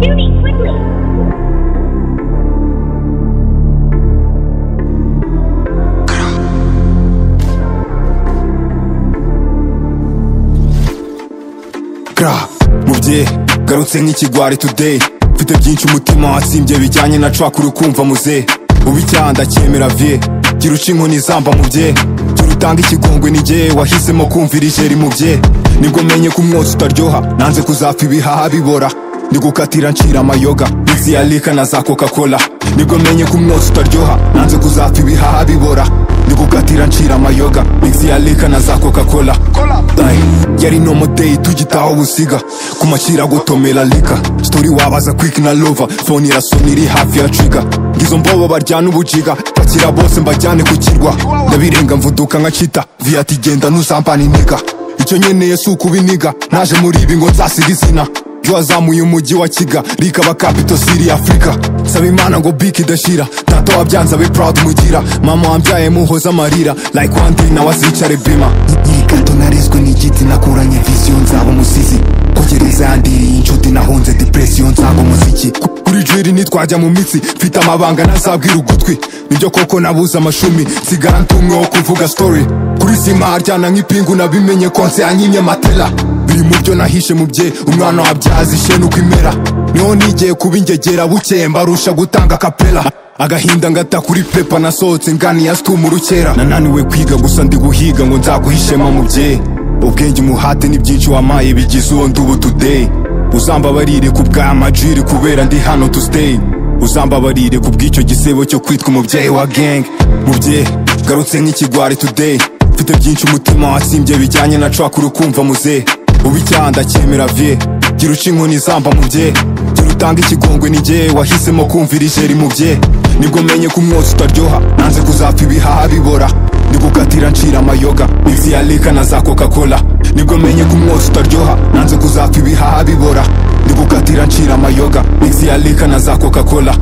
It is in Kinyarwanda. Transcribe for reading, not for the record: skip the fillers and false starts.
Tuning quickly. Mubye garutse nk'ikigwari today, mfite byinshi umutima watsimbye bijyanye na track urukumva muze ubicyanda cyemera vie gira uca inkoni zamba mubye gira utanga ikigongwe nijye wahisemo kumvira ijeri mubye nibwo menye ko umwotsi utaryoha nanze kuzapfa ibihaha bibora ndi gukatira ncira amayoga izi ya lika na za coca cola nibwo menye ko umwotsi utaryoha nanze kuzapfa ibihaha bibora ndi gukatira ncira amayoga izi ya lika na za coca cola yari no modei tugitaho busiga kumacira gutomera lika story wabaza quick na lover phone irasona iri hafi ya trigger ngizo mbobo baryana ubujiga bakira bose mbajyane ku kirwa ndabirenga mvuduka nka chita viati genda nuzambana iniga icyo nyeneye si ukubiniga naje muri ibi ngo nzasiga izina wazamuye umujyi wa Kiga rikaba capital city Africa saba imana ngo biki idashira tata wabyanze abe proud mugira mama wambyaye muhoza amarira like one day nawe azicare bima nyikato narizwe n'igiti nakuranye vision nzaba musizi kugereza yandiriye inshuti nahunze depression nzaba muziki kuri jwiri nitwajya mu mitsi mfite amabanga nazabwira ugutwi nibyo koko nabuze amashumi sigara ntumwe wo kuvuga story kuri sima haryana nk'ipingu nabimenye konse yanyimye matela biri mubyo nahishe mubye umwana wabyazi ishenu kwimera niho nigiye kuba ingegera bukeye mbarusha gutanga kapela agahinda ngata kuri pepa nasohotse ngani ya stum urukera nananiwe kwiga gusa ndi guhiga ngo nzaguhishema mubye ubwenge umuhate ni byinshi wamaye bigize uwo ndubu today uzambabarire ku bw'amajiri kubera ndi hano to stay uzambabarire ku bw'icyo gisebo cyo kwitwa umubyeyi wa gang mubye garutse nk'ikigwari today mfite byinshi umutima watsimbye bijyanye na track urukumva muze ubicyanda cyemera vie gira uca inkoni zamba mubye gira utanga ikigongwe nijye wahisemo kumvira ijeri mubye nibwo menye ko umwotsi utaryoha nanze kuzapfa ibihaha bibora ndi gukatira ncira amayoga izi ya lika na za coca cola nibwo menye ko umwotsi utaryoha nanze kuzapfa ibihaha bibora ndi gukatira ncira amayoga izi ya lika na za coca cola